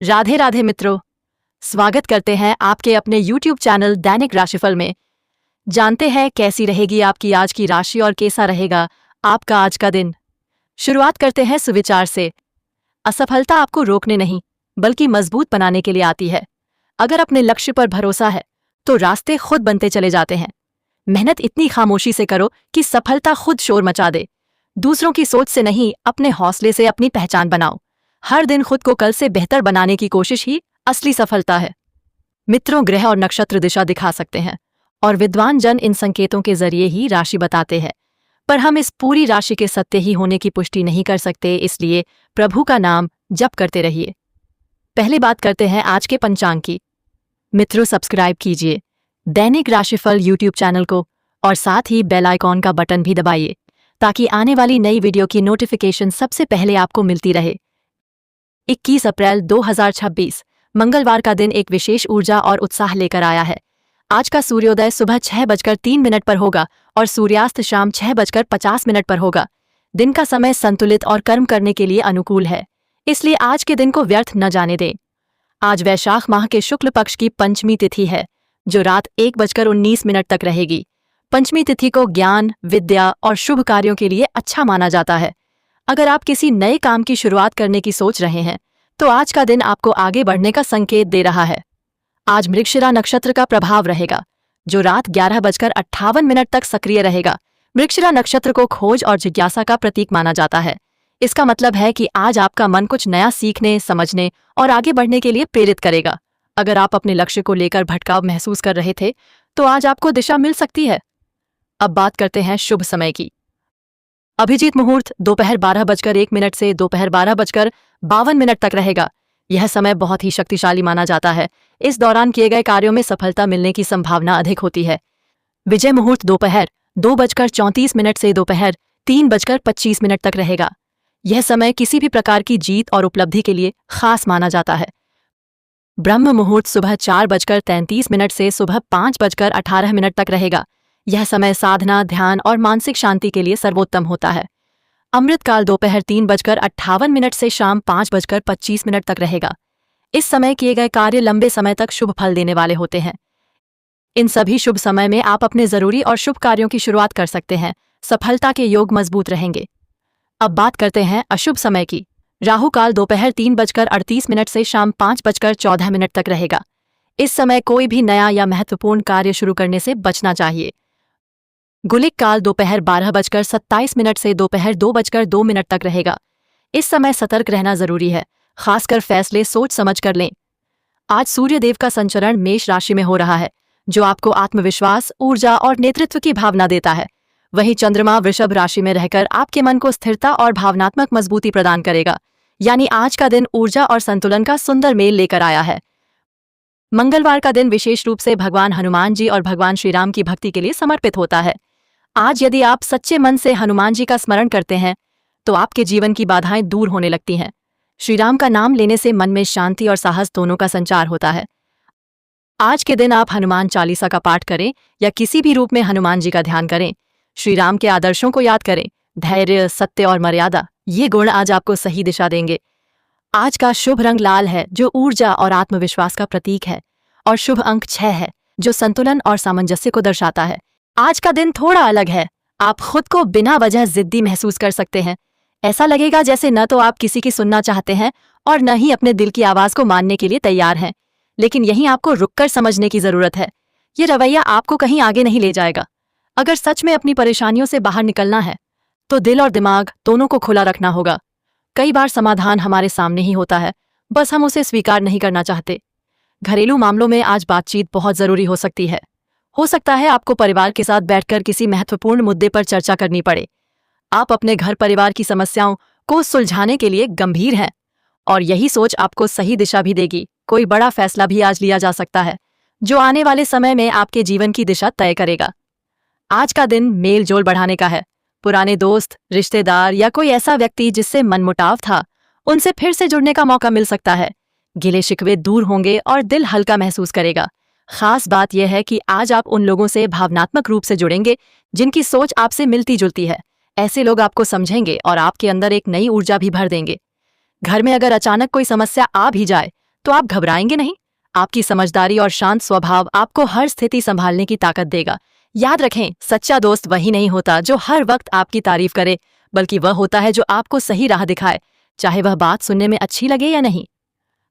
राधे राधे मित्रों, स्वागत करते हैं आपके अपने YouTube चैनल दैनिक राशिफल में। जानते हैं कैसी रहेगी आपकी आज की राशि और कैसा रहेगा आपका आज का दिन। शुरुआत करते हैं सुविचार से। असफलता आपको रोकने नहीं बल्कि मजबूत बनाने के लिए आती है। अगर अपने लक्ष्य पर भरोसा है तो रास्ते खुद बनते चले जाते हैं। मेहनत इतनी खामोशी से करो कि सफलता खुद शोर मचा दे। दूसरों की सोच से नहीं, अपने हौसले से अपनी पहचान बनाओ। हर दिन खुद को कल से बेहतर बनाने की कोशिश ही असली सफलता है। मित्रों, ग्रह और नक्षत्र दिशा दिखा सकते हैं और विद्वान जन इन संकेतों के जरिए ही राशि बताते हैं, पर हम इस पूरी राशि के सत्य ही होने की पुष्टि नहीं कर सकते, इसलिए प्रभु का नाम जप करते रहिए। पहले बात करते हैं आज के पंचांग की। मित्रों, सब्सक्राइब कीजिए दैनिक राशिफल YouTube चैनल को और साथ ही बेल आइकॉन का बटन भी दबाइए ताकि आने वाली नई वीडियो की नोटिफिकेशन सबसे पहले आपको मिलती रहे। 21 अप्रैल 2026 मंगलवार का दिन एक विशेष ऊर्जा और उत्साह लेकर आया है। आज का सूर्योदय सुबह 6:03 पर होगा और सूर्यास्त शाम 6:50 पर होगा। दिन का समय संतुलित और कर्म करने के लिए अनुकूल है, इसलिए आज के दिन को व्यर्थ न जाने दें। आज वैशाख माह के शुक्ल पक्ष की पंचमी तिथि है, जो रात 1:19 तक रहेगी। पंचमी तिथि को ज्ञान, विद्या और शुभ कार्यों के लिए अच्छा माना जाता है। अगर आप किसी नए काम की शुरुआत करने की सोच रहे हैं तो आज का दिन आपको आगे बढ़ने का संकेत दे रहा है। आज मृगशिरा नक्षत्र का प्रभाव रहेगा, जो रात 11:58 तक सक्रिय रहेगा। मृगशिरा नक्षत्र को खोज और जिज्ञासा का प्रतीक माना जाता है। इसका मतलब है कि आज आपका मन कुछ नया सीखने, समझने और आगे बढ़ने के लिए प्रेरित करेगा। अगर आप अपने लक्ष्य को लेकर भटकाव महसूस कर रहे थे तो आज आपको दिशा मिल सकती है। अब बात करते हैं शुभ समय की। अभिजीत मुहूर्त दोपहर 12:01 से दोपहर 12:52 तक रहेगा। यह समय बहुत ही शक्तिशाली माना जाता है। इस दौरान किए गए कार्यों में सफलता मिलने की संभावना अधिक होती है। विजय मुहूर्त दोपहर 2:34 से दोपहर 3:25 तक रहेगा। यह समय किसी भी प्रकार की जीत और उपलब्धि के लिए खास माना जाता है। ब्रह्म मुहूर्त सुबह 4:33 से सुबह 5:18 तक रहेगा। यह समय साधना, ध्यान और मानसिक शांति के लिए सर्वोत्तम होता है। अमृतकाल दोपहर 3:58 से शाम 5:25 तक रहेगा। इस समय किए गए कार्य लंबे समय तक शुभ फल देने वाले होते हैं। इन सभी शुभ समय में आप अपने जरूरी और शुभ कार्यों की शुरुआत कर सकते हैं। सफलता के योग मजबूत रहेंगे। अब बात करते हैं अशुभ समय की। राहु काल दोपहर 3:38 से शाम 5:14 तक रहेगा। इस समय कोई भी नया या महत्वपूर्ण कार्य शुरू करने से बचना चाहिए। गुलिक काल दोपहर 12:27 से दोपहर 2:02 तक रहेगा। इस समय सतर्क रहना जरूरी है, खासकर फैसले सोच समझ कर लें। आज सूर्यदेव का संचरण मेष राशि में हो रहा है, जो आपको आत्मविश्वास, ऊर्जा और नेतृत्व की भावना देता है। वहीं चंद्रमा वृषभ राशि में रहकर आपके मन को स्थिरता और भावनात्मक मजबूती प्रदान करेगा। यानी आज का दिन ऊर्जा और संतुलन का सुंदर मेल लेकर आया है। मंगलवार का दिन विशेष रूप से भगवान हनुमान जी और भगवान श्री राम की भक्ति के लिए समर्पित होता है। आज यदि आप सच्चे मन से हनुमान जी का स्मरण करते हैं तो आपके जीवन की बाधाएं दूर होने लगती हैं। श्री राम का नाम लेने से मन में शांति और साहस दोनों का संचार होता है। आज के दिन आप हनुमान चालीसा का पाठ करें या किसी भी रूप में हनुमान जी का ध्यान करें। श्री राम के आदर्शों को याद करें। धैर्य, सत्य और मर्यादा, ये गुण आज आपको सही दिशा देंगे। आज का शुभ रंग लाल है, जो ऊर्जा और आत्मविश्वास का प्रतीक है, और शुभ अंक 6 है, जो संतुलन और सामंजस्य को दर्शाता है। आज का दिन थोड़ा अलग है। आप खुद को बिना वजह जिद्दी महसूस कर सकते हैं। ऐसा लगेगा जैसे न तो आप किसी की सुनना चाहते हैं और न ही अपने दिल की आवाज को मानने के लिए तैयार हैं। लेकिन यहीं आपको रुककर समझने की जरूरत है। ये रवैया आपको कहीं आगे नहीं ले जाएगा। अगर सच में अपनी परेशानियों से बाहर निकलना है तो दिल और दिमाग दोनों को खुला रखना होगा। कई बार समाधान हमारे सामने ही होता है, बस हम उसे स्वीकार नहीं करना चाहते। घरेलू मामलों में आज बातचीत बहुत जरूरी हो सकती है। हो सकता है आपको परिवार के साथ बैठकर किसी महत्वपूर्ण मुद्दे पर चर्चा करनी पड़े। आप अपने घर परिवार की समस्याओं को सुलझाने के लिए गंभीर हैं और यही सोच आपको सही दिशा भी देगी। कोई बड़ा फैसला भी आज लिया जा सकता है, जो आने वाले समय में आपके जीवन की दिशा तय करेगा। आज का दिन मेल जोल बढ़ाने का है। पुराने दोस्त, रिश्तेदार या कोई ऐसा व्यक्ति जिससे मनमुटाव था, उनसे फिर से जुड़ने का मौका मिल सकता है। गिले शिकवे दूर होंगे और दिल हल्का महसूस करेगा। खास बात यह है कि आज आप उन लोगों से भावनात्मक रूप से जुड़ेंगे जिनकी सोच आपसे मिलती जुलती है। ऐसे लोग आपको समझेंगे और आपके अंदर एक नई ऊर्जा भी भर देंगे। घर में अगर अचानक कोई समस्या आ भी जाए तो आप घबराएंगे नहीं। आपकी समझदारी और शांत स्वभाव आपको हर स्थिति संभालने की ताकत देगा। याद रखें, सच्चा दोस्त वही नहीं होता जो हर वक्त आपकी तारीफ करे, बल्कि वह होता है जो आपको सही राह दिखाए, चाहे वह बात सुनने में अच्छी लगे या नहीं।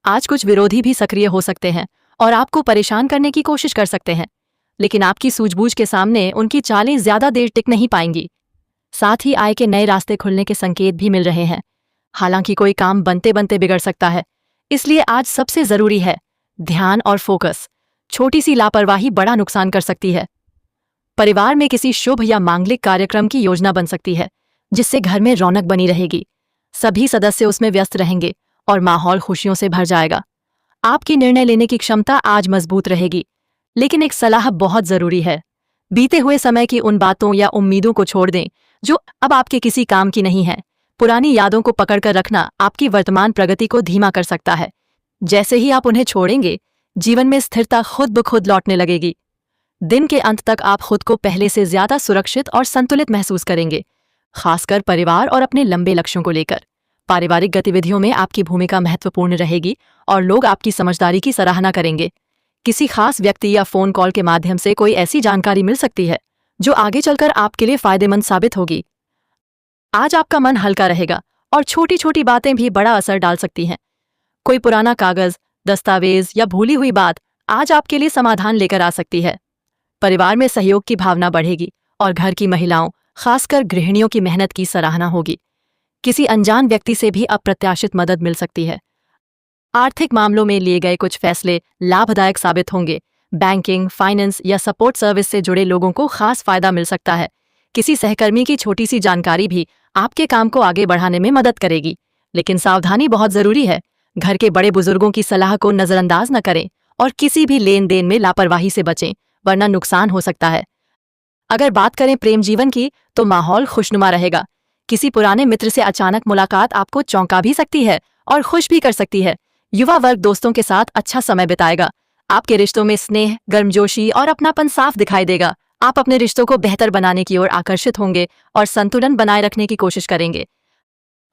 आज कुछ विरोधी भी सक्रिय हो सकते हैं और आपको परेशान करने की कोशिश कर सकते हैं, लेकिन आपकी सूझबूझ के सामने उनकी चालें ज्यादा देर टिक नहीं पाएंगी। साथ ही आय के नए रास्ते खुलने के संकेत भी मिल रहे हैं। हालांकि कोई काम बनते बनते बिगड़ सकता है, इसलिए आज सबसे जरूरी है ध्यान और फोकस। छोटी सी लापरवाही बड़ा नुकसान कर सकती है। परिवार में किसी शुभ या मांगलिक कार्यक्रम की योजना बन सकती है, जिससे घर में रौनक बनी रहेगी। सभी सदस्य उसमें व्यस्त रहेंगे और माहौल खुशियों से भर जाएगा। आपकी निर्णय लेने की क्षमता आज मजबूत रहेगी, लेकिन एक सलाह बहुत जरूरी है। बीते हुए समय की उन बातों या उम्मीदों को छोड़ दें जो अब आपके किसी काम की नहीं है। पुरानी यादों को पकड़कर रखना आपकी वर्तमान प्रगति को धीमा कर सकता है। जैसे ही आप उन्हें छोड़ेंगे, जीवन में स्थिरता खुद ब खुद लौटने लगेगी। दिन के अंत तक आप खुद को पहले से ज्यादा सुरक्षित और संतुलित महसूस करेंगे, खासकर परिवार और अपने लंबे लक्ष्यों को लेकर। पारिवारिक गतिविधियों में आपकी भूमिका महत्वपूर्ण रहेगी और लोग आपकी समझदारी की सराहना करेंगे। किसी खास व्यक्ति या फोन कॉल के माध्यम से कोई ऐसी जानकारी मिल सकती है जो आगे चलकर आपके लिए फायदेमंद साबित होगी। आज आपका मन हल्का रहेगा और छोटी छोटी बातें भी बड़ा असर डाल सकती हैं। कोई पुराना कागज, दस्तावेज या भूली हुई बात आज आपके लिए समाधान लेकर आ सकती है। परिवार में सहयोग की भावना बढ़ेगी और घर की महिलाओं, खासकर गृहिणियों की मेहनत की सराहना होगी। किसी अनजान व्यक्ति से भी अप्रत्याशित मदद मिल सकती है। आर्थिक मामलों में लिए गए कुछ फैसले लाभदायक साबित होंगे। बैंकिंग, फाइनेंस या सपोर्ट सर्विस से जुड़े लोगों को खास फायदा मिल सकता है। किसी सहकर्मी की छोटी सी जानकारी भी आपके काम को आगे बढ़ाने में मदद करेगी, लेकिन सावधानी बहुत जरूरी है। घर के बड़े बुजुर्गों की सलाह को नजरअंदाज न करें और किसी भी लेन देन में लापरवाही से बचें, वरना नुकसान हो सकता है। अगर बात करें प्रेम जीवन की, तो माहौल खुशनुमा रहेगा। किसी पुराने मित्र से अचानक मुलाकात आपको चौंका भी सकती है और खुश भी कर सकती है। युवा वर्ग दोस्तों के साथ अच्छा समय बिताएगा। आपके रिश्तों में स्नेह, गर्मजोशी और अपनापन साफ दिखाई देगा। आप अपने रिश्तों को बेहतर बनाने की ओर आकर्षित होंगे और संतुलन बनाए रखने की कोशिश करेंगे।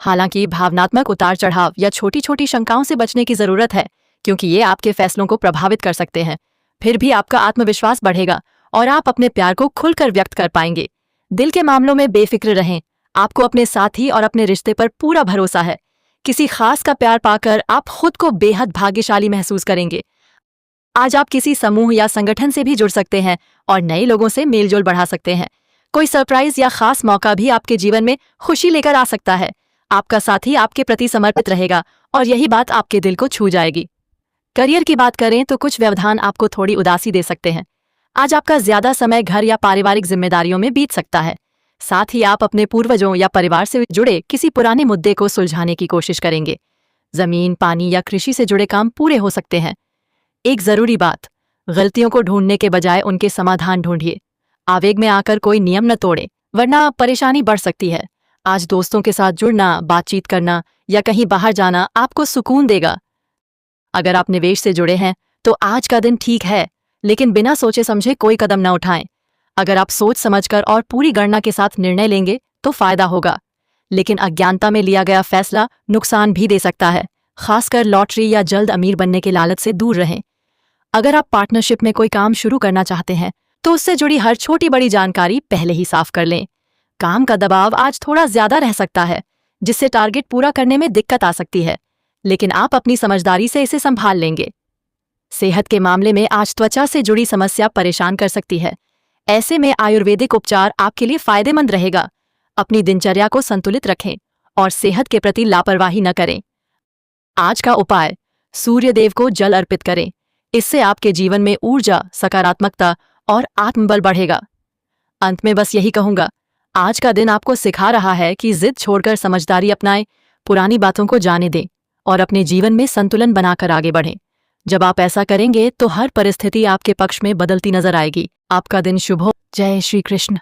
हालांकि भावनात्मक उतार चढ़ाव या छोटी छोटी शंकाओं से बचने की जरूरत है, क्योंकि ये आपके फैसलों को प्रभावित कर सकते हैं। फिर भी आपका आत्मविश्वास बढ़ेगा और आप अपने प्यार को खुलकर व्यक्त कर पाएंगे। दिल के मामलों में बेफिक्र रहें। आपको अपने साथी और अपने रिश्ते पर पूरा भरोसा है। किसी खास का प्यार पाकर आप खुद को बेहद भाग्यशाली महसूस करेंगे। आज आप किसी समूह या संगठन से भी जुड़ सकते हैं और नए लोगों से मेलजोल बढ़ा सकते हैं। कोई सरप्राइज या खास मौका भी आपके जीवन में खुशी लेकर आ सकता है। आपका साथी आपके प्रति समर्पित रहेगा और यही बात आपके दिल को छू जाएगी। करियर की बात करें तो कुछ व्यवधान आपको थोड़ी उदासी दे सकते हैं। आज आपका ज्यादा समय घर या पारिवारिक जिम्मेदारियों में बीत सकता है। साथ ही आप अपने पूर्वजों या परिवार से जुड़े किसी पुराने मुद्दे को सुलझाने की कोशिश करेंगे। जमीन, पानी या कृषि से जुड़े काम पूरे हो सकते हैं। एक जरूरी बात, गलतियों को ढूंढने के बजाय उनके समाधान ढूंढिए। आवेग में आकर कोई नियम न तोड़े, वरना परेशानी बढ़ सकती है। आज दोस्तों के साथ जुड़ना, बातचीत करना या कहीं बाहर जाना आपको सुकून देगा। अगर आप निवेश से जुड़े हैं तो आज का दिन ठीक है, लेकिन बिना सोचे समझे कोई कदम न उठाएं। अगर आप सोच समझकर और पूरी गणना के साथ निर्णय लेंगे तो फायदा होगा, लेकिन अज्ञानता में लिया गया फैसला नुकसान भी दे सकता है। खासकर लॉटरी या जल्द अमीर बनने के लालच से दूर रहें। अगर आप पार्टनरशिप में कोई काम शुरू करना चाहते हैं तो उससे जुड़ी हर छोटी बड़ी जानकारी पहले ही साफ कर लें। काम का दबाव आज थोड़ा ज्यादा रह सकता है, जिससे टारगेट पूरा करने में दिक्कत आ सकती है, लेकिन आप अपनी समझदारी से इसे संभाल लेंगे। सेहत के मामले में आज त्वचा से जुड़ी समस्या परेशान कर सकती है। ऐसे में आयुर्वेदिक उपचार आपके लिए फायदेमंद रहेगा। अपनी दिनचर्या को संतुलित रखें और सेहत के प्रति लापरवाही न करें। आज का उपाय, सूर्य देव को जल अर्पित करें। इससे आपके जीवन में ऊर्जा, सकारात्मकता और आत्मबल बढ़ेगा। अंत में बस यही कहूंगा, आज का दिन आपको सिखा रहा है कि जिद छोड़कर समझदारी अपनाएं, पुरानी बातों को जाने दें और अपने जीवन में संतुलन बनाकर आगे बढ़ें। जब आप ऐसा करेंगे तो हर परिस्थिति आपके पक्ष में बदलती नजर आएगी। आपका दिन शुभ हो। जय श्री कृष्ण।